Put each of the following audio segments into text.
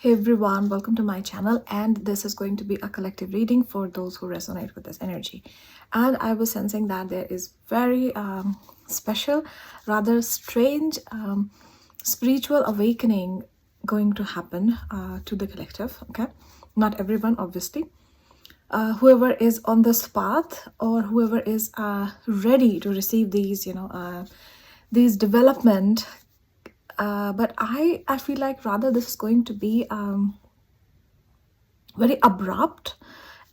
Hey everyone, welcome to my channel, and this is going to be a collective reading for those who resonate with this energy. And I was sensing that there is very special, rather strange spiritual awakening going to happen to the collective. Okay, not everyone, obviously. Whoever is on this path, or whoever is ready to receive these, these development. But I feel like rather this is going to be very abrupt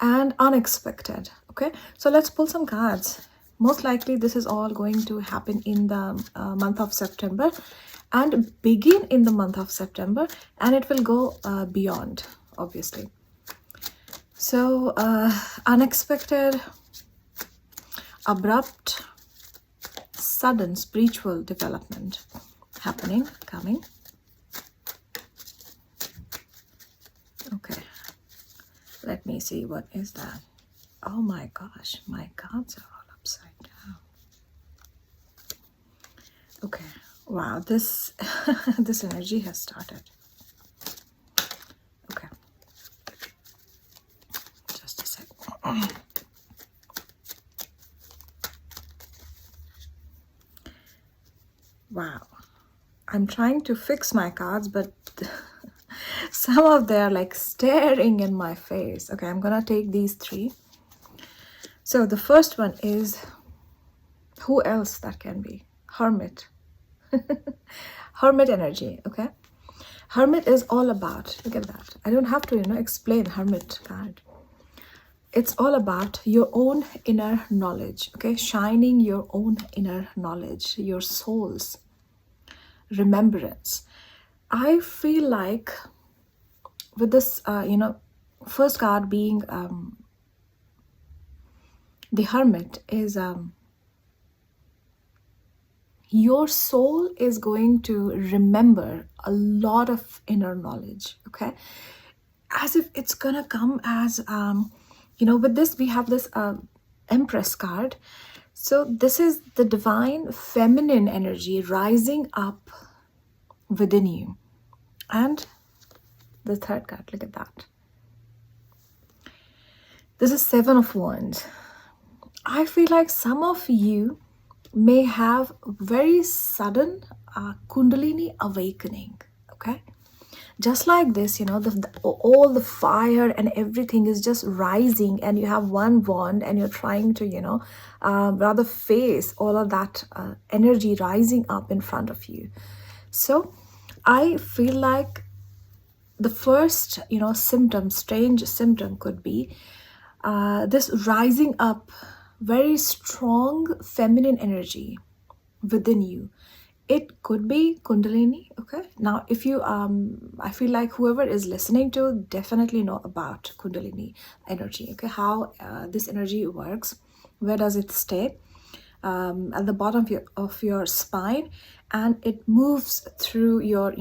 and unexpected. Okay, so let's pull some cards. Most likely this is all going to happen in the month of September and begin in the month of September, and it will go beyond, obviously. So unexpected, abrupt, sudden spiritual development happening, coming. Okay, let me see, what is that? Oh my gosh, my cards are all upside down. Okay, wow, this this energy has started. Okay, just a sec. Wow, I'm trying to fix my cards, but some of them are like staring in my face. Okay, I'm gonna take these three. So the first one is, who else that can be? Hermit. Hermit energy. Okay, Hermit is all about, look at that, I don't have to explain Hermit card. It's all about your own inner knowledge. Okay, shining your own inner knowledge, your soul's remembrance. I feel like with this first card being the Hermit, is your soul is going to remember a lot of inner knowledge. Okay, as if it's gonna come as with this we have this Empress card. So this is the divine feminine energy rising up within you. And the third card, look at that, this is Seven of Wands. I feel like some of you may have very sudden Kundalini awakening. Okay, just like this, all the fire and everything is just rising, and you have one wand and you're trying to rather face all of that energy rising up in front of you. So I feel like the first symptom, strange symptom, could be this rising up very strong feminine energy within you. It could be Kundalini. Okay, now if you I feel like whoever is listening to definitely know about Kundalini energy. Okay, how this energy works, where does it stay? At the bottom of your spine, and it moves through your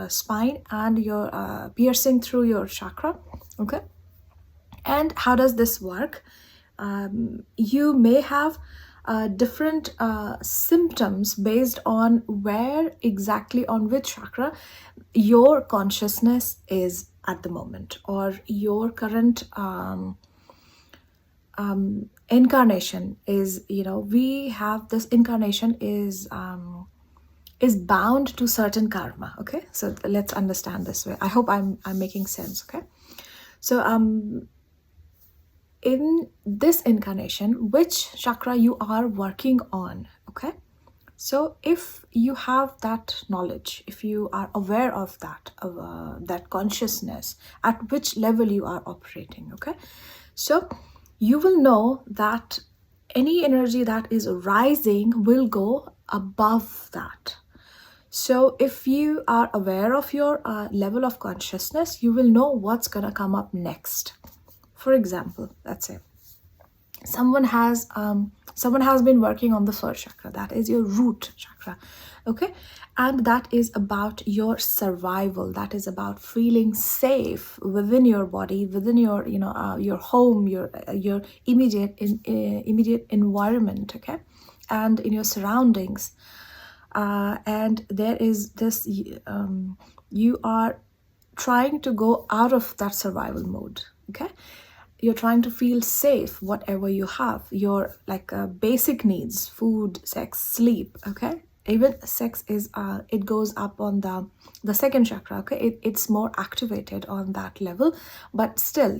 spine, and your piercing through your chakra. Okay, and how does this work? You may have different symptoms based on where exactly, on which chakra your consciousness is at the moment, or your current incarnation is. We have this incarnation is bound to certain karma. Okay, so let's understand this way. I hope I'm making sense. Okay, so in this incarnation, which chakra you are working on. Okay, so if you have that knowledge, if you are aware of that that consciousness, at which level you are operating. Okay, so you will know that any energy that is rising will go above that. So if you are aware of your level of consciousness, you will know what's gonna come up next. For example, let's say someone has been working on the first chakra, that is your root chakra. Okay, and that is about your survival, that is about feeling safe within your body, within your your home, your immediate environment. Okay, and in your surroundings. and there is this, you are trying to go out of that survival mode. Okay, you're trying to feel safe, whatever you have, your like basic needs, food, sex, sleep. Okay, even sex is it goes up on the second chakra. Okay, it's more activated on that level, but still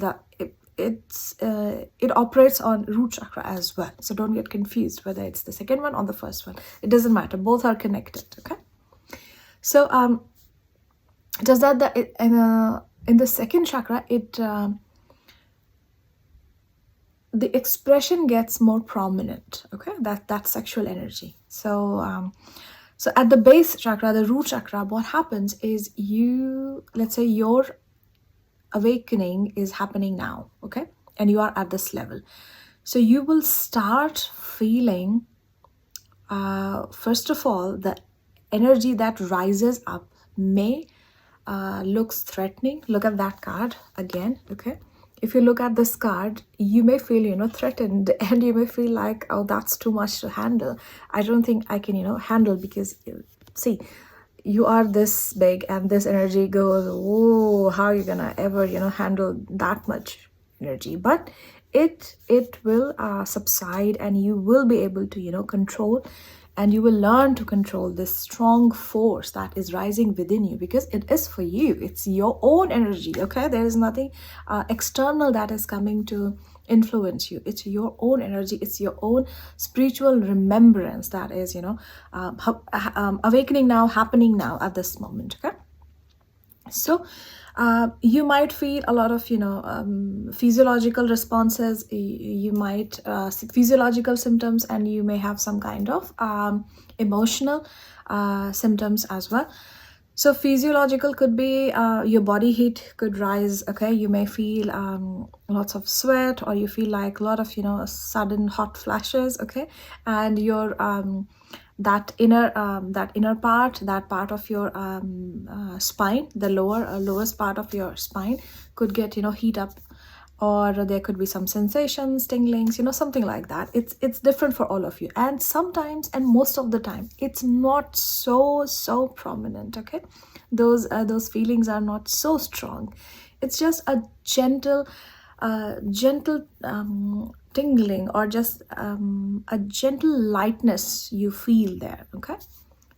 it operates on root chakra as well. So don't get confused whether it's the second one or the first one. It doesn't matter, both are connected. Okay, so does that in the second chakra, the expression gets more prominent. Okay, that's sexual energy. So so at the base chakra, the root chakra, what happens is, let's say your awakening is happening now. Okay, and you are at this level, so you will start feeling, first of all, the energy that rises up may looks threatening. Look at that card again. Okay, if you look at this card, you may feel threatened, and you may feel like, oh, that's too much to handle. I don't think I can handle, because see, you are this big, and this energy goes, oh, how are you gonna ever handle that much energy? But it will subside, and you will be able to control, and you will learn to control this strong force that is rising within you, because it is for you. It's your own energy. Okay, there is nothing external that is coming to influence you. It's your own energy. It's your own spiritual remembrance that is awakening now, happening now at this moment. Okay, so you might feel a lot of physiological responses. You might see physiological symptoms, and you may have some kind of emotional symptoms as well. So physiological could be your body heat could rise. Okay, you may feel lots of sweat, or you feel like a lot of sudden hot flashes. Okay, and your that inner part, that part of your spine, the lowest part of your spine could get heat up, or there could be some sensations, tinglings, something like that. It's different for all of you, and sometimes, and most of the time, it's not so prominent. Okay, those feelings are not so strong. It's just a gentle tingling, or just a gentle lightness you feel there. Okay,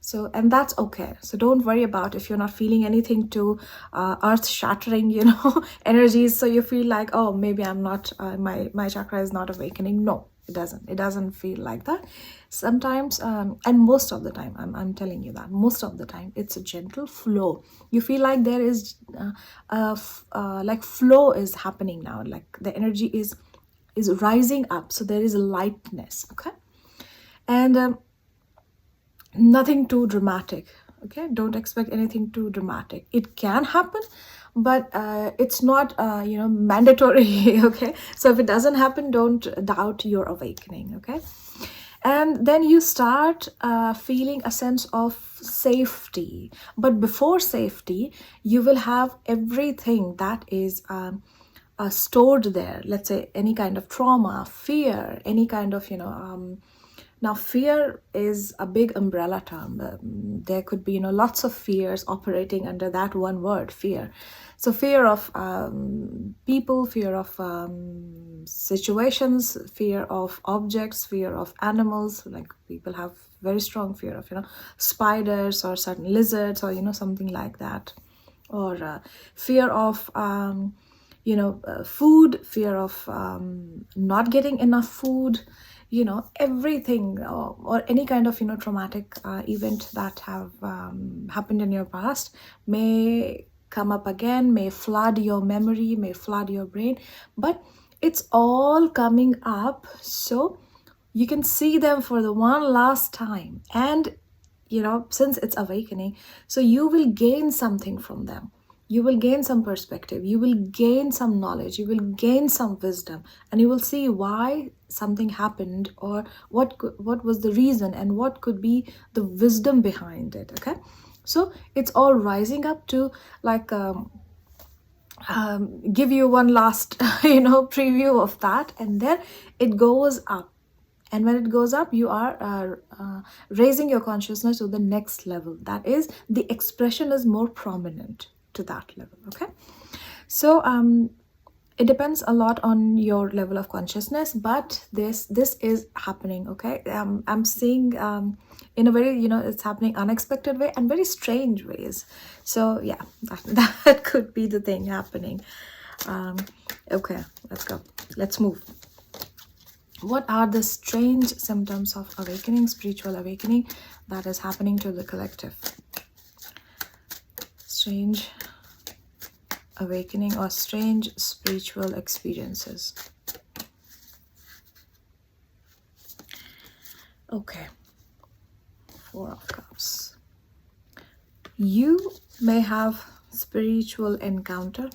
so, and that's okay. So don't worry about if you're not feeling anything too earth-shattering energies, so you feel like, oh, maybe I'm not my chakra is not awakening. No, it doesn't feel like that. Sometimes and most of the time, I'm telling you that most of the time, it's a gentle flow. You feel like there is like flow is happening now, like the energy is rising up, so there is a lightness. Okay, and nothing too dramatic. Okay, don't expect anything too dramatic. It can happen, but it's not mandatory. Okay, so if it doesn't happen, don't doubt your awakening. Okay, and then you start feeling a sense of safety. But before safety, you will have everything that is stored there. Let's say any kind of trauma, fear, any kind of now fear is a big umbrella term. There could be lots of fears operating under that one word, fear. So fear of people, fear of situations, fear of objects, fear of animals. Like people have very strong fear of spiders, or certain lizards, or something like that. Or fear of food, fear of not getting enough food, everything, or any kind of traumatic event that have happened in your past may come up again, may flood your memory, may flood your brain, but it's all coming up, so you can see them for the one last time. And since it's awakening, so you will gain something from them. You will gain some perspective, you will gain some knowledge, you will gain some wisdom, and you will see why something happened, or what was the reason, and what could be the wisdom behind it. Okay, so it's all rising up to like give you one last preview of that, and then it goes up, And when it goes up, you are raising your consciousness to the next level. That is, the expression is more prominent to that level. Okay, so it depends a lot on your level of consciousness, but this is happening. Okay, I'm seeing in a very, it's happening unexpected way and very strange ways. So yeah, that could be the thing happening. Okay, let's go, let's move. What are the strange symptoms of awakening, spiritual awakening, that is happening to the collective? Strange awakening or strange spiritual experiences. Okay, Four of Cups. You may have spiritual encounter,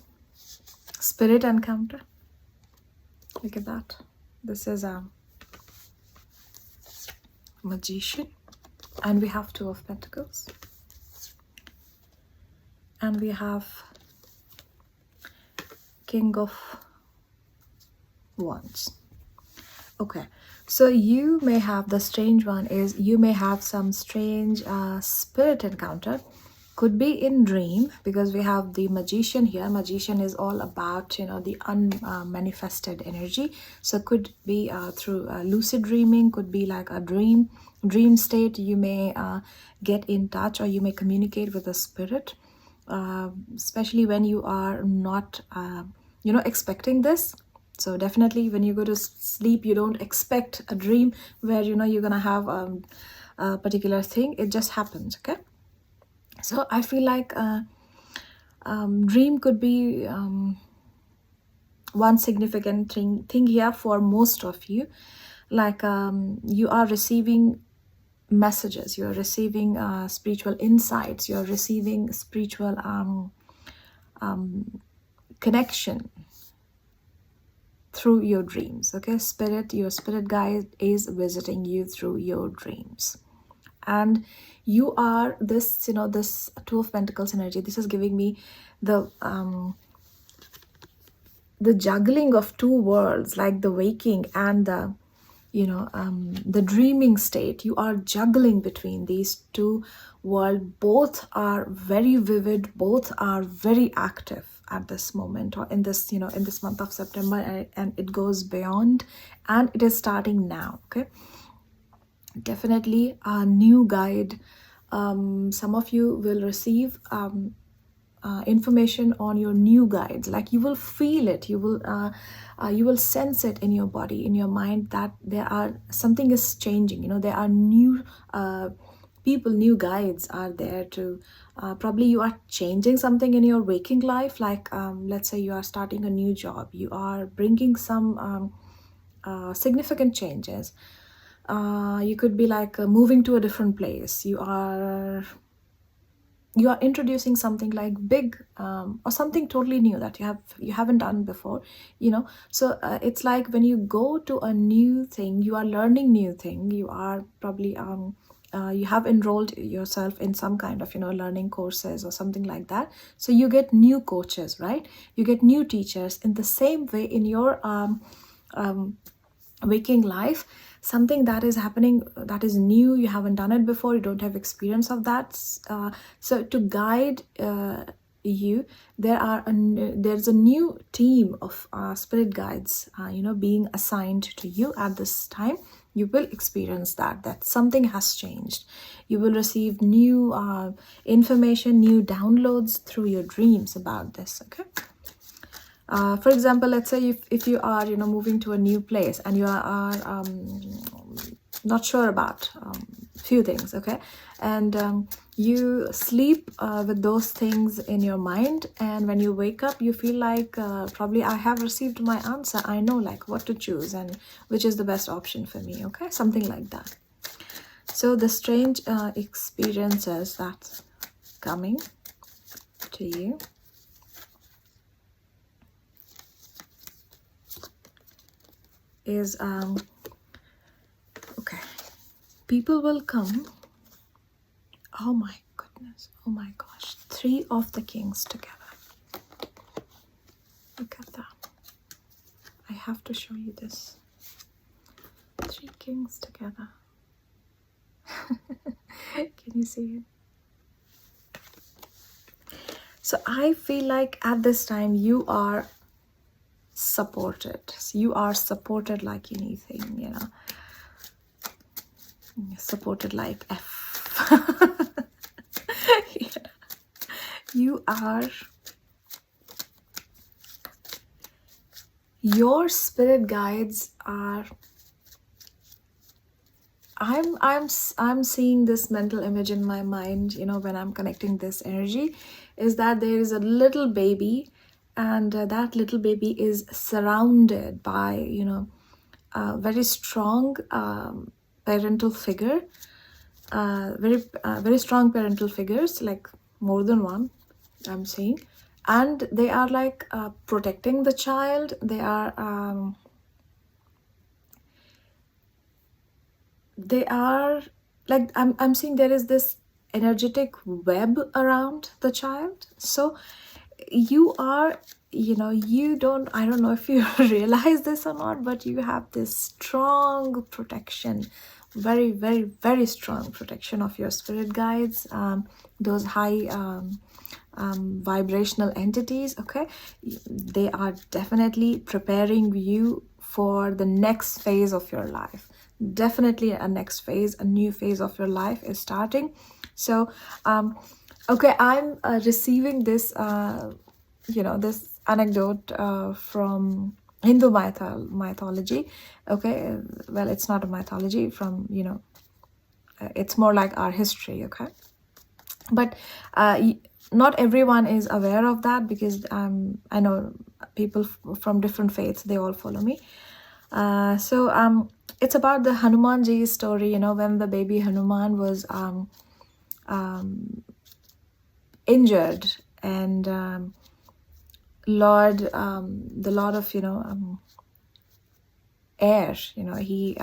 spirit encounter. Look at that. This is a Magician, and we have Two of Pentacles, and we have King of Wands. Okay, so you may have, the strange one is, you may have some strange spirit encounter. Could be in dream, because we have the Magician here. Magician is all about, the unmanifested energy. So could be through lucid dreaming, could be like a dream state. You may get in touch, or you may communicate with a spirit, especially when you are not expecting this. So definitely when you go to sleep, you don't expect a dream where you're gonna have a particular thing. It just happens. Okay, so I feel like dream could be one significant thing here for most of you. Like you are receiving messages, you're receiving spiritual insights, you're receiving spiritual connection through your dreams. Okay, your spirit guide is visiting you through your dreams. And you are this, this Two of Pentacles energy. This is giving me the juggling of two worlds, like the waking and the dreaming state. You are juggling between these two worlds. Both are very vivid, both are very active at this moment, or in this, in this month of September, and it goes beyond, and it is starting now. Okay, definitely a new guide. Some of you will receive information on your new guides. Like you will feel it, you will sense it in your body, in your mind, that something is changing. There are new people, new guides are there to probably you are changing something in your waking life. Like let's say you are starting a new job, you are bringing some significant changes. You could be like moving to a different place. You are introducing something like big, or something totally new that you haven't done before. So it's like when you go to a new thing, you are learning new thing. You are probably you have enrolled yourself in some kind of learning courses or something like that. So you get new coaches, right? You get new teachers. In the same way, in your waking life, something that is happening that is new, you haven't done it before, you don't have experience of that. So to guide you, there's a new team of spirit guides being assigned to you at this time. You will experience that something has changed. You will receive new information, new downloads through your dreams about this. Okay, for example, let's say if you are moving to a new place, and you are not sure about few things. Okay, and you sleep with those things in your mind, and when you wake up, you feel like probably I have received my answer. I know like what to choose and which is the best option for me. Okay, something like that. So the strange experiences that's coming to you. Is okay, people will come. Oh my goodness, oh my gosh, Three of the Kings together. Look at that. I have to show you this. Three kings together. Can you see it? So I feel like at this time you are supported. You are supported like anything, you know. Supported like F. Yeah. You are, your spirit guides are, I'm seeing this mental image in my mind, you know, when I'm connecting this energy, is that there is a little baby, and that little baby is surrounded by, you know, a very strong parental figure, very strong parental figures, like more than one, I'm seeing, and they are like protecting the child. They are like, I'm seeing there is this energetic web around the child. So you are, you know, I don't know if you realize this or not, but you have this strong protection, very, very, very strong protection of your spirit guides, those high vibrational entities. Okay, they are definitely preparing you for the next phase of your life. Definitely a next phase, a new phase of your life is starting. So okay, I'm receiving this you know, this anecdote from Hindu mythology. Okay, well, it's not a mythology, from, you know, it's more like our history. Okay, but not everyone is aware of that, because I know people from different faiths, they all follow me. So it's about the Hanumanji story, you know, when the baby Hanuman was injured, and the Lord of, you know, air, you know, he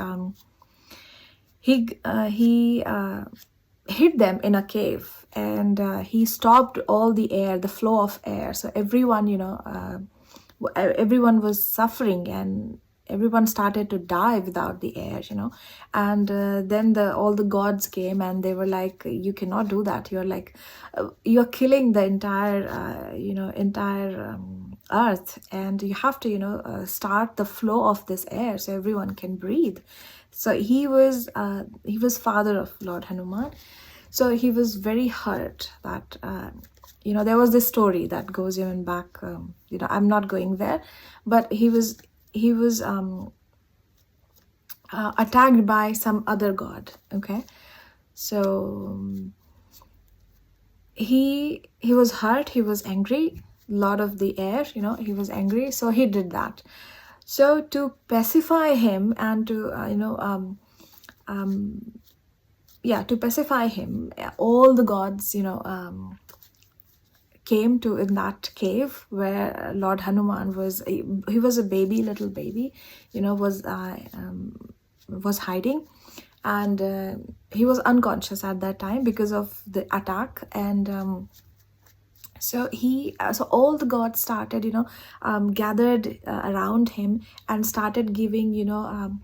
hid them in a cave, and he stopped all the air, the flow of air. So everyone, you know, everyone was suffering, and everyone started to die without the air, you know. And then all the gods came, and they were like, you cannot do that. You're like, you're killing the entire you know, entire earth, and you have to, you know, start the flow of this air so everyone can breathe. So he was father of Lord Hanuman. So he was very hurt that you know, there was this story that goes even back, you know, I'm not going there, but he was attacked by some other god. Okay, so he was hurt, he was angry, Lord of the air, you know, he was angry, so he did that. So to pacify him, and to you know, yeah, to pacify him, all the gods, you know, came to in that cave where Lord Hanuman was. He was a baby, little baby, you know, was hiding, and he was unconscious at that time because of the attack. And so all the gods started, you know, gathered around him, and started giving, you know,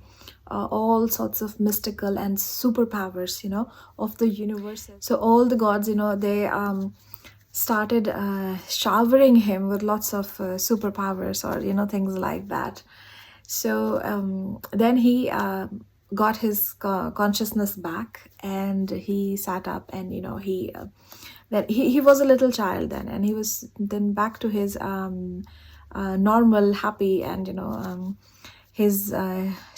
all sorts of mystical and superpowers, you know, of the universe. So all the gods, you know, they started showering him with lots of superpowers, or, you know, things like that. So then he got his consciousness back, and he sat up, and, you know, he was a little child then, and he was then back to his normal, happy, and, you know, his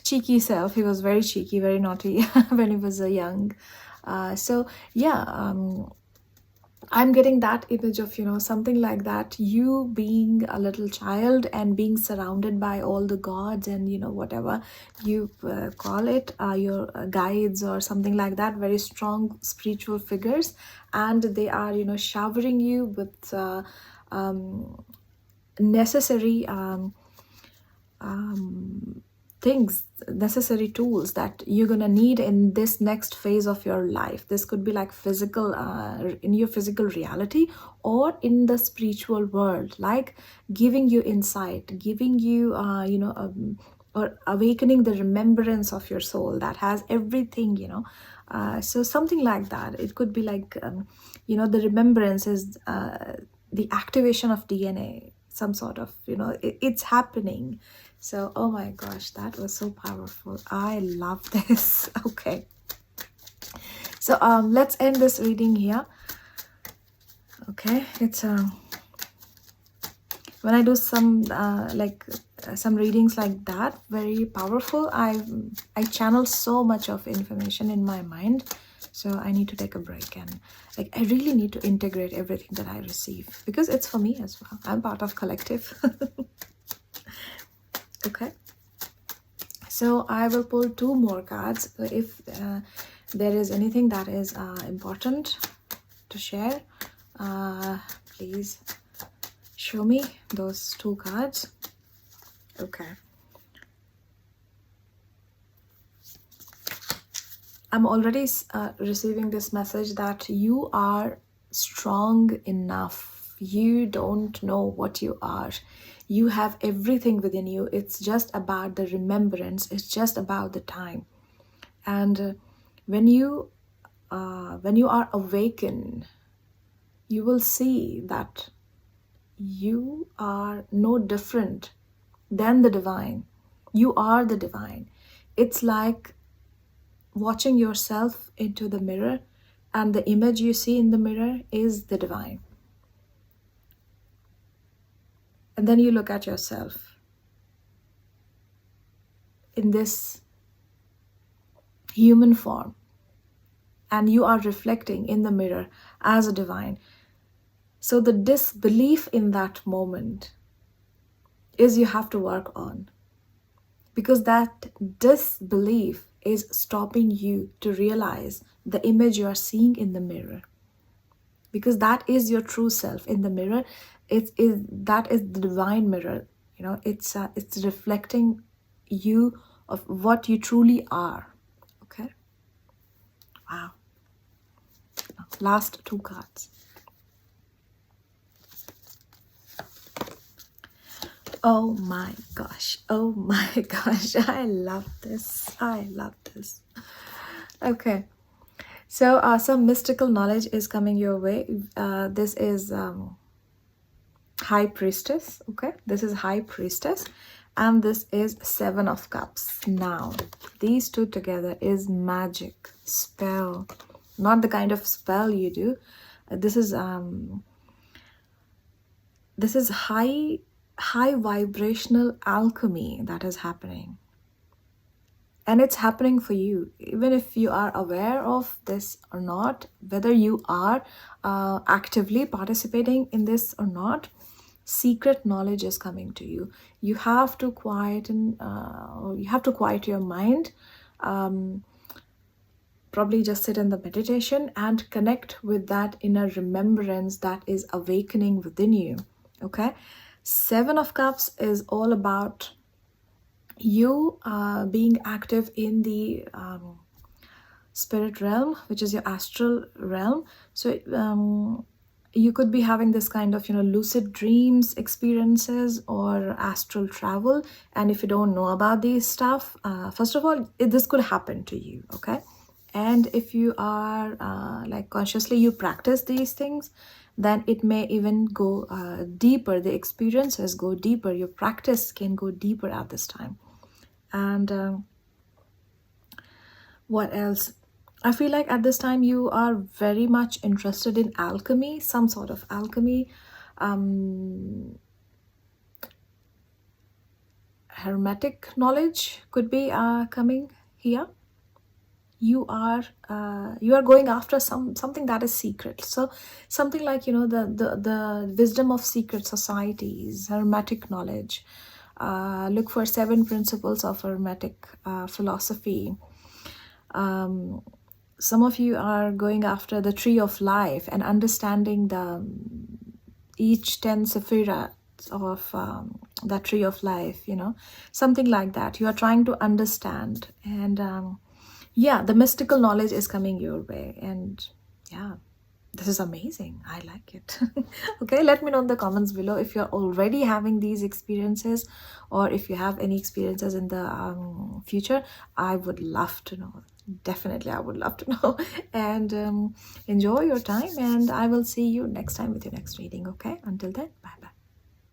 cheeky self. He was very cheeky, very naughty when he was young. So yeah, I'm getting that image of, you know, something like that, you being a little child and being surrounded by all the gods, and, you know, whatever you call it, your guides or something like that, very strong spiritual figures, and they are, you know, showering you with necessary things, necessary tools that you're gonna need in this next phase of your life. This could be like physical, in your physical reality, or in the spiritual world, like giving you insight, giving you you know, or awakening the remembrance of your soul that has everything, so something like that. It could be like, the remembrance is the activation of DNA, some sort of, it's happening. So, oh my gosh, that was so powerful. I love this. Okay. So let's end this reading here. Okay, it's when I do some some readings like that, very powerful, I channel so much of information in my mind. So I need to take a break, and like I really need to integrate everything that I receive, because it's for me as well. I'm part of collective. Okay, so I will pull 2 more cards. If there is anything that is important to share, please show me those 2 cards. Okay. I'm already receiving this message that you are strong enough. You don't know what you are. You have everything within you. It's just about the remembrance. It's just about the time. And when you are awakened, you will see that you are no different than the divine. You are the divine. It's like watching yourself into the mirror, and the image you see in the mirror is the divine. And then you look at yourself in this human form, and you are reflecting in the mirror as a divine. So the disbelief in that moment is you have to work on, because that disbelief is stopping you to realize the image you are seeing in the mirror, because that is your true self in the mirror. That is the divine mirror. It's reflecting you of what you truly are. Okay. Wow. Last 2 cards. Oh my gosh. Oh my gosh. I love this. I love this. Okay. So some mystical knowledge is coming your way. This is High Priestess. Okay. This is High Priestess. And this is 7 of Cups. Now, these 2 together is magic, spell. Not the kind of spell you do. This is high vibrational alchemy that is happening, and it's happening for you, even if you are aware of this or not, whether you are actively participating in this or not. Secret knowledge is coming to you. You have to quiet your mind. Probably just sit in the meditation and connect with that inner remembrance that is awakening within you. Okay. 7 of Cups is all about you being active in the spirit realm, which is your astral realm. So you could be having this kind of lucid dreams experiences or astral travel. And if you don't know about these stuff, first of all, this could happen to you. Okay. And if you are consciously you practice these things, then it may even go deeper. The experiences go deeper. Your practice can go deeper at this time. And what else? I feel like at this time you are very much interested in alchemy, some sort of alchemy. Hermetic knowledge could be coming here. You are going after something that is secret. So something like the wisdom of secret societies, hermetic knowledge. Look for 7 principles of hermetic philosophy. Some of you are going after the tree of life and understanding each 10 sephirah of that tree of life, something like that. You are trying to understand, and yeah, the mystical knowledge is coming your way. And yeah, This is amazing. I like it. Okay, let me know in the comments below if you're already having these experiences, or if you have any experiences in the future. I would love to know. Definitely, I would love to know. And enjoy your time, and I will see you next time with your next reading. Okay, until then, bye.